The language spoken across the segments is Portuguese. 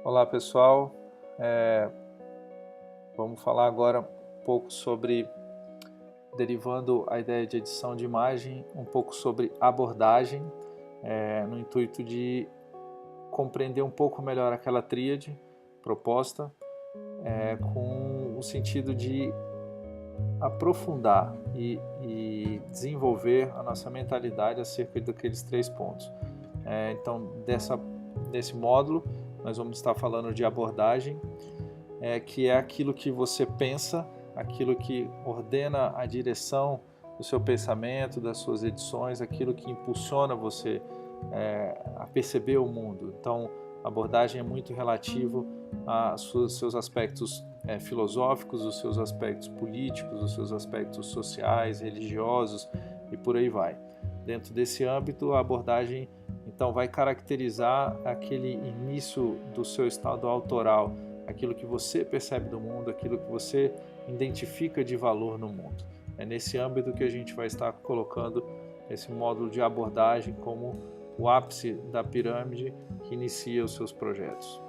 Olá pessoal, vamos falar agora um pouco sobre, derivando a ideia de edição de imagem, um pouco sobre abordagem, no intuito de compreender um pouco melhor aquela tríade proposta, com o sentido de aprofundar e desenvolver a nossa mentalidade acerca daqueles 3 pontos. Então, desse módulo, nós vamos estar falando de abordagem, que é aquilo que você pensa, aquilo que ordena a direção do seu pensamento, das suas edições, aquilo que impulsiona você a perceber o mundo. Então, a abordagem é muito relativo aos seus aspectos filosóficos, os seus aspectos políticos, os seus aspectos sociais, religiosos e por aí vai. Dentro desse âmbito, a abordagem então vai caracterizar aquele início do seu estado autoral, aquilo que você percebe do mundo, aquilo que você identifica de valor no mundo. É nesse âmbito que a gente vai estar colocando esse módulo de abordagem como o ápice da pirâmide que inicia os seus projetos.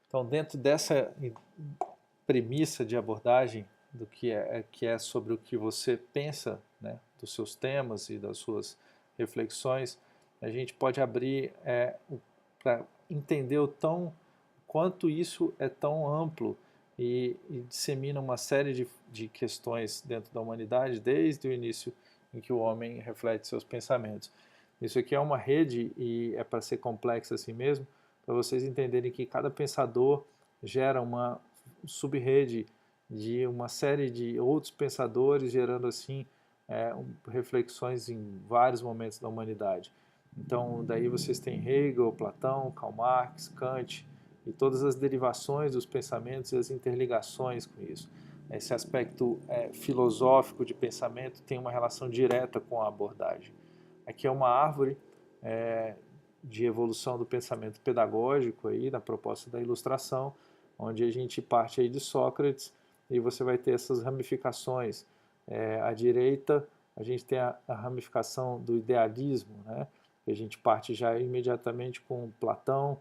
Então, dentro dessa premissa de abordagem, do que é sobre o que você pensa, né, dos seus temas e das suas reflexões, a gente pode abrir para entender quanto isso é tão amplo e dissemina uma série de questões dentro da humanidade desde o início em que o homem reflete seus pensamentos. Isso aqui é uma rede e é para ser complexa assim mesmo, para vocês entenderem que cada pensador gera uma subrede de uma série de outros pensadores, gerando assim reflexões em vários momentos da humanidade. Então, daí vocês têm Hegel, Platão, Karl Marx, Kant e todas as derivações dos pensamentos e as interligações com isso. Esse aspecto filosófico de pensamento tem uma relação direta com a abordagem. Aqui é uma árvore de evolução do pensamento pedagógico aí, na proposta da ilustração, onde a gente parte aí de Sócrates e você vai ter essas ramificações. À direita, a gente tem a ramificação do idealismo, né? A gente parte já imediatamente com Platão,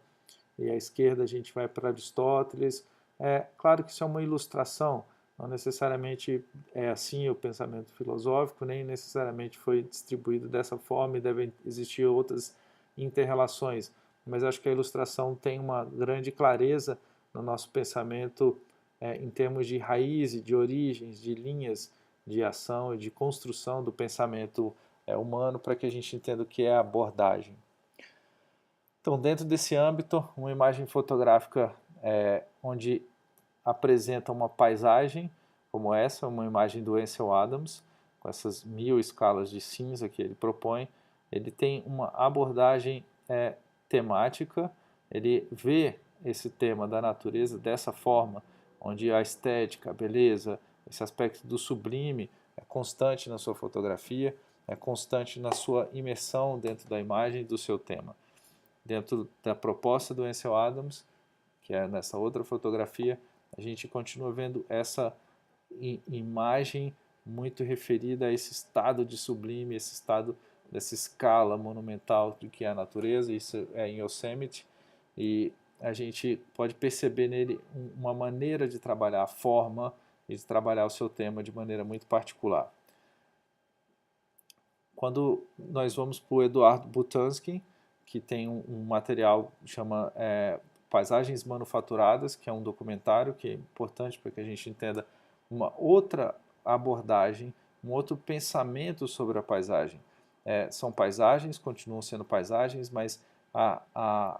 e à esquerda a gente vai para Aristóteles. É claro que isso é uma ilustração, não necessariamente é assim o pensamento filosófico, nem necessariamente foi distribuído dessa forma e devem existir outras interrelações, mas acho que a ilustração tem uma grande clareza no nosso pensamento em termos de raiz, de origens, de linhas de ação e de construção do pensamento humano para que a gente entenda o que é a abordagem. Então, dentro desse âmbito, uma imagem fotográfica onde apresenta uma paisagem como essa, uma imagem do Ansel Adams, com essas 1000 escalas de cinza que ele propõe, ele tem uma abordagem temática, ele vê esse tema da natureza dessa forma, onde a estética, a beleza, esse aspecto do sublime é constante na sua fotografia, é constante na sua imersão dentro da imagem do seu tema. Dentro da proposta do Ansel Adams, que é nessa outra fotografia, a gente continua vendo essa imagem muito referida a esse estado de sublime, esse estado dessa escala monumental do que é a natureza. Isso é em Yosemite, e a gente pode perceber nele uma maneira de trabalhar a forma e de trabalhar o seu tema de maneira muito particular. Quando nós vamos para o Eduardo Butansky, que tem um material que chama Paisagens Manufaturadas, que é um documentário que é importante para que a gente entenda uma outra abordagem, um outro pensamento sobre a paisagem. São paisagens, continuam sendo paisagens, mas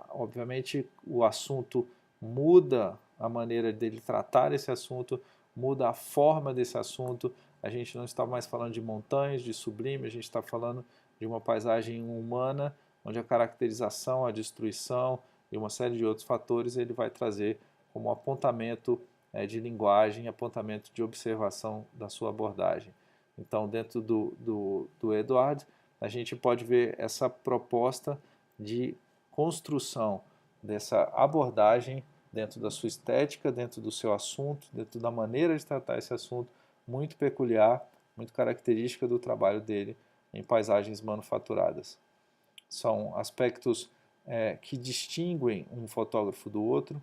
obviamente o assunto muda, a maneira dele tratar esse assunto muda, a forma desse assunto. A gente não está mais falando de montanhas, de sublime, a gente está falando de uma paisagem humana, onde a caracterização, a destruição e uma série de outros fatores ele vai trazer como apontamento de linguagem, apontamento de observação da sua abordagem. Então, dentro do Edward, a gente pode ver essa proposta de construção dessa abordagem dentro da sua estética, dentro do seu assunto, dentro da maneira de tratar esse assunto, muito peculiar, muito característica do trabalho dele em paisagens manufaturadas. São aspectos que distinguem um fotógrafo do outro,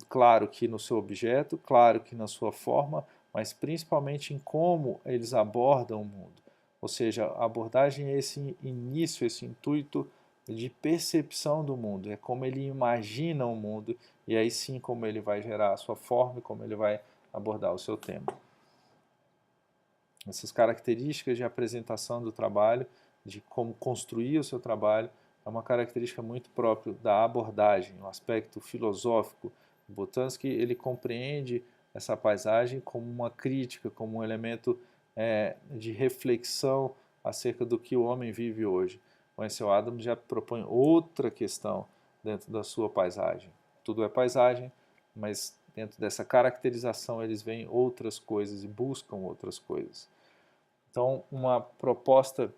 claro que no seu objeto, claro que na sua forma, mas principalmente em como eles abordam o mundo. Ou seja, a abordagem é esse início, esse intuito de percepção do mundo, é como ele imagina o mundo e aí sim como ele vai gerar a sua forma e como ele vai abordar o seu tema. Essas características de apresentação do trabalho, de como construir o seu trabalho, é uma característica muito própria da abordagem, o aspecto filosófico. Boltanski ele compreende essa paisagem como uma crítica, como um elemento de reflexão acerca do que o homem vive hoje. O Ansel Adams já propõe outra questão dentro da sua paisagem. Tudo é paisagem, mas dentro dessa caracterização eles veem outras coisas e buscam outras coisas. Então, uma proposta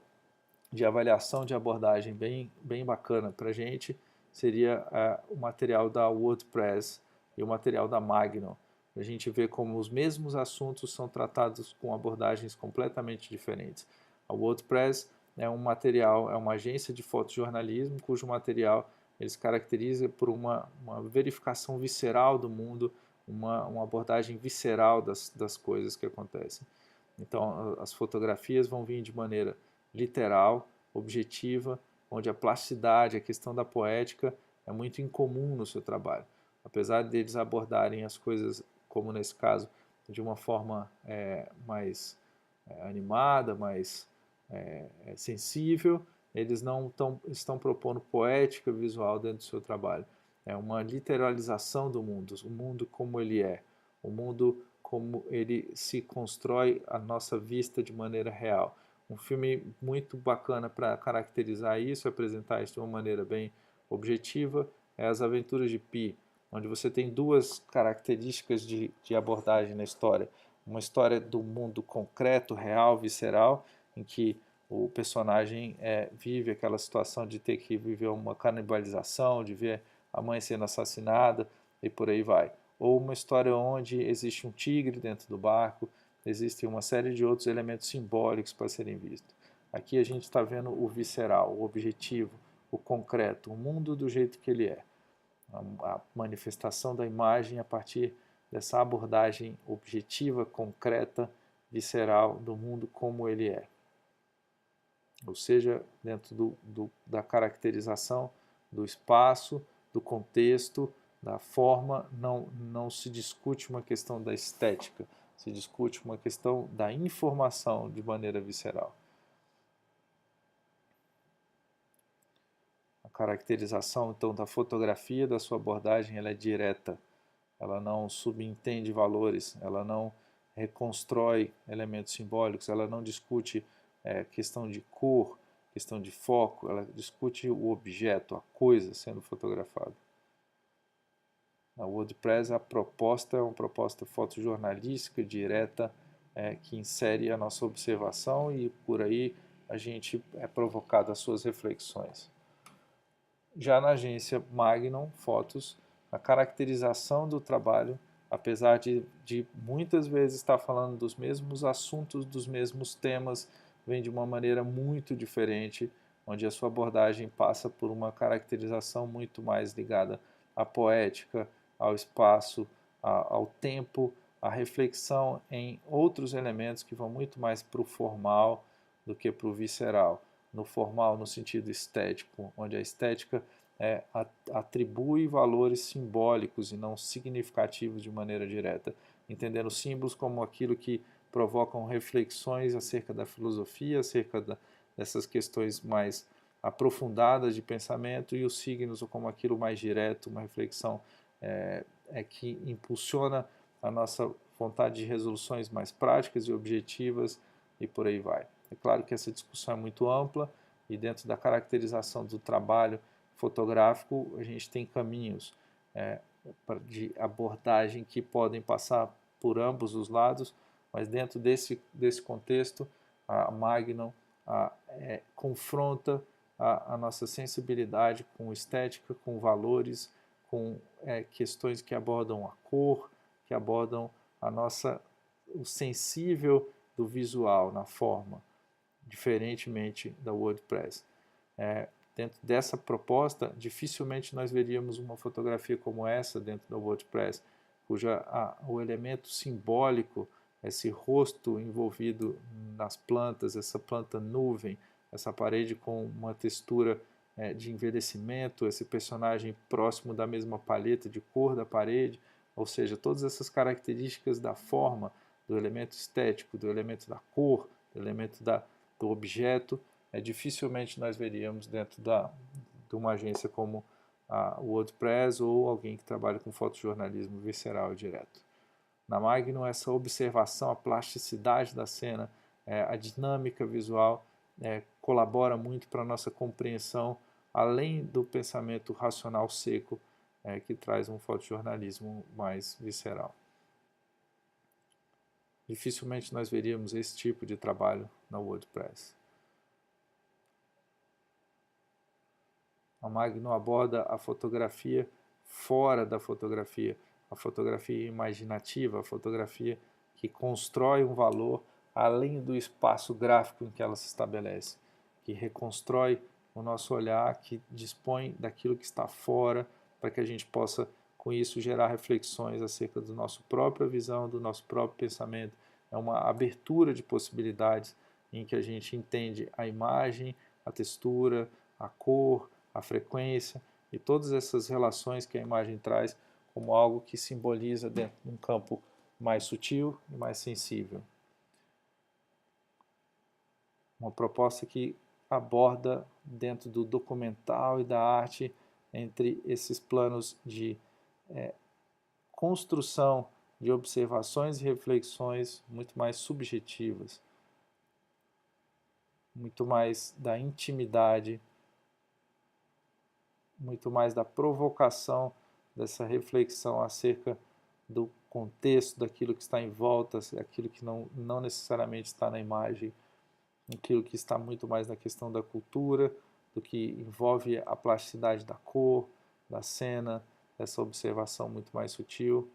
de avaliação de abordagem bem bacana para a gente seria o material da WordPress e o material da Magnum. A gente vê como os mesmos assuntos são tratados com abordagens completamente diferentes. A WordPress é um material, é uma agência de fotojornalismo cujo material ele se caracteriza por uma verificação visceral do mundo, uma abordagem visceral das coisas que acontecem. Então, as fotografias vão vir de maneira literal, objetiva, onde a plasticidade, a questão da poética é muito incomum no seu trabalho. Apesar deles abordarem as coisas, como nesse caso, de uma forma mais animada, mais sensível, eles não estão propondo poética visual dentro do seu trabalho. É uma literalização do mundo, o mundo como ele é, o mundo como ele se constrói à nossa vista de maneira real. Um filme muito bacana para caracterizar isso, apresentar isso de uma maneira bem objetiva, é As Aventuras de Pi, onde você tem duas características de abordagem na história. Uma história do mundo concreto, real, visceral, em que o personagem vive aquela situação de ter que viver uma canibalização, de ver a mãe sendo assassinada e por aí vai. Ou uma história onde existe um tigre dentro do barco, existe uma série de outros elementos simbólicos para serem vistos. Aqui a gente está vendo o visceral, o objetivo, o concreto, o mundo do jeito que ele é. A manifestação da imagem a partir dessa abordagem objetiva, concreta, visceral do mundo como ele é. Ou seja, dentro da caracterização do espaço, do contexto, da forma, não se discute uma questão da estética, se discute uma questão da informação de maneira visceral. A caracterização, então, da fotografia, da sua abordagem, ela é direta, ela não subentende valores, ela não reconstrói elementos simbólicos, ela não discute questão de cor, questão de foco, ela discute o objeto, a coisa sendo fotografada. Na WordPress a proposta é uma proposta fotojornalística direta que insere a nossa observação e por aí a gente é provocado às suas reflexões. Já na agência Magnum Fotos, a caracterização do trabalho, apesar de muitas vezes estar falando dos mesmos assuntos, dos mesmos temas, vem de uma maneira muito diferente, onde a sua abordagem passa por uma caracterização muito mais ligada à poética, ao espaço, ao tempo, à reflexão em outros elementos que vão muito mais para o formal do que para o visceral. No formal, no sentido estético, onde a estética atribui valores simbólicos e não significativos de maneira direta, entendendo símbolos como aquilo que provocam reflexões acerca da filosofia, acerca dessas questões mais aprofundadas de pensamento, e os signos como aquilo mais direto, uma reflexão que impulsiona a nossa vontade de resoluções mais práticas e objetivas e por aí vai. É claro que essa discussão é muito ampla e dentro da caracterização do trabalho fotográfico a gente tem caminhos de abordagem que podem passar por ambos os lados, mas dentro desse contexto a Magnum confronta a nossa sensibilidade com estética, com valores, com questões que abordam a cor, que abordam o sensível do visual na forma, diferentemente da WordPress. dentro dessa proposta, dificilmente nós veríamos uma fotografia como essa dentro do WordPress, o elemento simbólico, esse rosto envolvido nas plantas, essa planta nuvem, essa parede com uma textura de envelhecimento, esse personagem próximo da mesma paleta de cor da parede, ou seja, todas essas características da forma, do elemento estético, do elemento da cor, do elemento do objeto, dificilmente nós veríamos dentro de uma agência como a WordPress ou alguém que trabalha com fotojornalismo visceral direto. Na Magnum, essa observação, a plasticidade da cena, a dinâmica visual colabora muito para a nossa compreensão, além do pensamento racional seco que traz um fotojornalismo mais visceral. Dificilmente nós veríamos esse tipo de trabalho na WordPress. A Magnum aborda a fotografia fora da fotografia, a fotografia imaginativa, a fotografia que constrói um valor além do espaço gráfico em que ela se estabelece, que reconstrói o nosso olhar, que dispõe daquilo que está fora, para que a gente possa, com isso, gerar reflexões acerca da nossa própria visão, do nosso próprio pensamento. É uma abertura de possibilidades em que a gente entende a imagem, a textura, a cor, a frequência e todas essas relações que a imagem traz como algo que simboliza dentro de um campo mais sutil e mais sensível. Uma proposta que aborda dentro do documental e da arte entre esses planos de construção de observações e reflexões muito mais subjetivas, muito mais da intimidade, muito mais da provocação dessa reflexão acerca do contexto, daquilo que está em volta, aquilo que não necessariamente está na imagem, aquilo que está muito mais na questão da cultura, do que envolve a plasticidade da cor, da cena, essa observação muito mais sutil,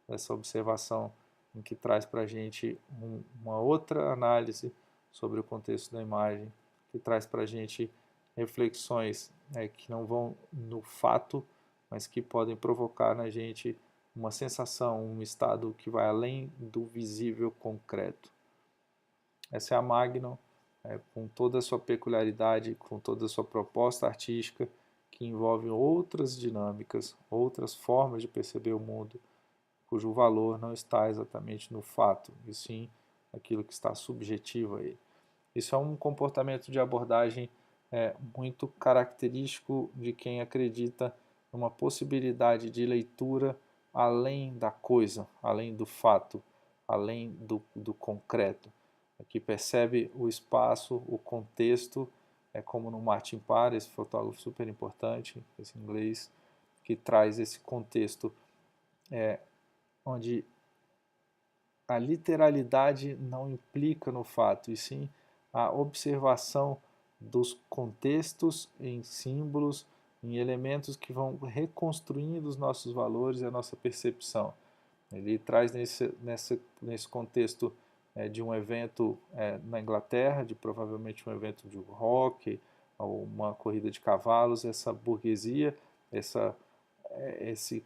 essa observação em que traz para a gente uma outra análise sobre o contexto da imagem, que traz para a gente reflexões que não vão no fato, mas que podem provocar na gente uma sensação, um estado que vai além do visível concreto. Essa é a Magnum, com toda a sua peculiaridade, com toda a sua proposta artística, que envolve outras dinâmicas, outras formas de perceber o mundo, cujo valor não está exatamente no fato, e sim aquilo que está subjetivo a ele. Isso é um comportamento de abordagem muito característico de quem acredita numa possibilidade de leitura além da coisa, além do fato, além do concreto, que percebe o espaço, o contexto, como no Martin Parr, esse fotógrafo super importante, esse inglês, que traz esse contexto onde a literalidade não implica no fato, e sim a observação dos contextos em símbolos, em elementos que vão reconstruindo os nossos valores e a nossa percepção. Ele traz nesse contexto de um evento na Inglaterra, de provavelmente um evento de rock, ou uma corrida de cavalos, essa burguesia, esse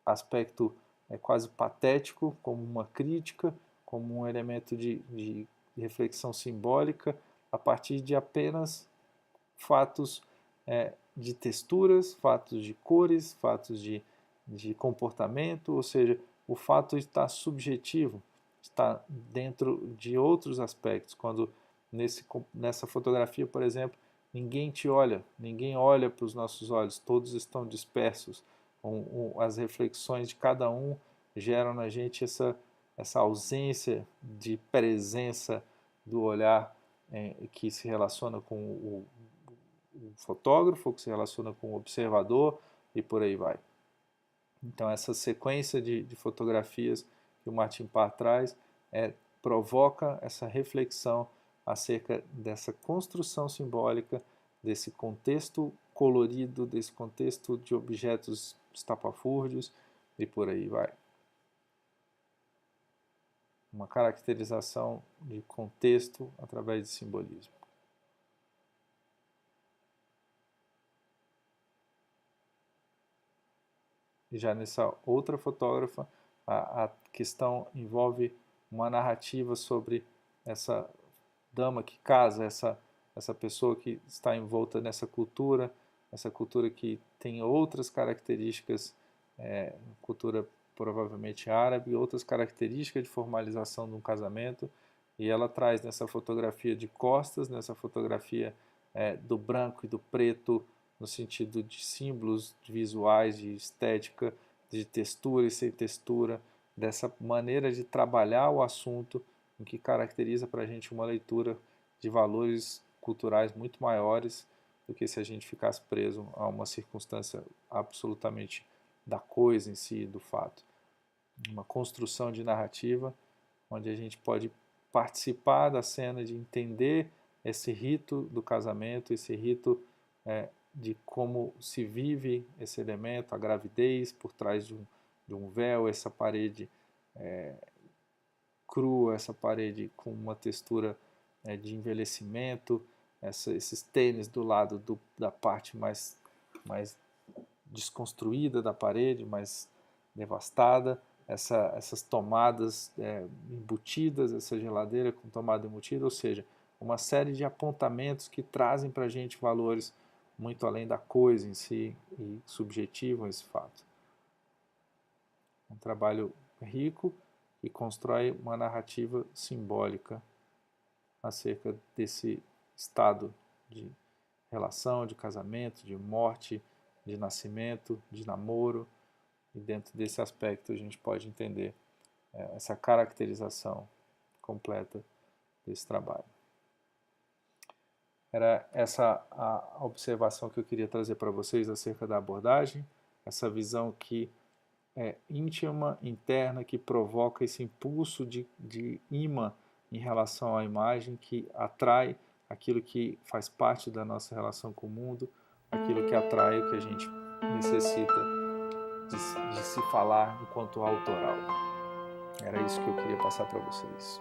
aspecto quase patético, como uma crítica, como um elemento de reflexão simbólica, a partir de apenas fatos de texturas, fatos de cores, fatos de comportamento, ou seja, o fato está subjetivo, está dentro de outros aspectos. Quando nessa fotografia, por exemplo, ninguém te olha, ninguém olha para os nossos olhos, todos estão dispersos. As reflexões de cada um geram na gente essa ausência de presença do olhar que se relaciona com o fotógrafo, que se relaciona com o observador e por aí vai. Então essa sequência de fotografias que o Martin Parr traz provoca essa reflexão acerca dessa construção simbólica, desse contexto colorido, desse contexto de objetos estapafúrdios e por aí vai. Uma caracterização de contexto através de simbolismo. E já nessa outra fotógrafa, a questão envolve uma narrativa sobre essa dama que casa, essa pessoa que está envolta nessa cultura, essa cultura que tem outras características, cultura provavelmente árabe, outras características de formalização de um casamento, e ela traz nessa fotografia de costas, nessa fotografia do branco e do preto, no sentido de símbolos visuais, de estética, de textura e sem textura, dessa maneira de trabalhar o assunto, em que caracteriza para a gente uma leitura de valores culturais muito maiores do que se a gente ficasse preso a uma circunstância absolutamente da coisa em si, do fato. Uma construção de narrativa onde a gente pode participar da cena, de entender esse rito do casamento, esse rito de como se vive esse elemento, a gravidez por trás de um véu, essa parede crua, essa parede com uma textura de envelhecimento, esses tênis do lado da parte mais desconstruída da parede, mais devastada, essas tomadas embutidas, essa geladeira com tomada embutida, ou seja, uma série de apontamentos que trazem para a gente valores muito além da coisa em si e subjetivam esse fato. Um trabalho rico que constrói uma narrativa simbólica acerca desse estado de relação, de casamento, de morte, de nascimento, de namoro, e dentro desse aspecto a gente pode entender essa caracterização completa desse trabalho. Era essa a observação que eu queria trazer para vocês acerca da abordagem, essa visão que é íntima, interna, que provoca esse impulso de imã em relação à imagem, que atrai aquilo que faz parte da nossa relação com o mundo, aquilo que atrai o que a gente necessita de se falar enquanto autoral. Era isso que eu queria passar para vocês.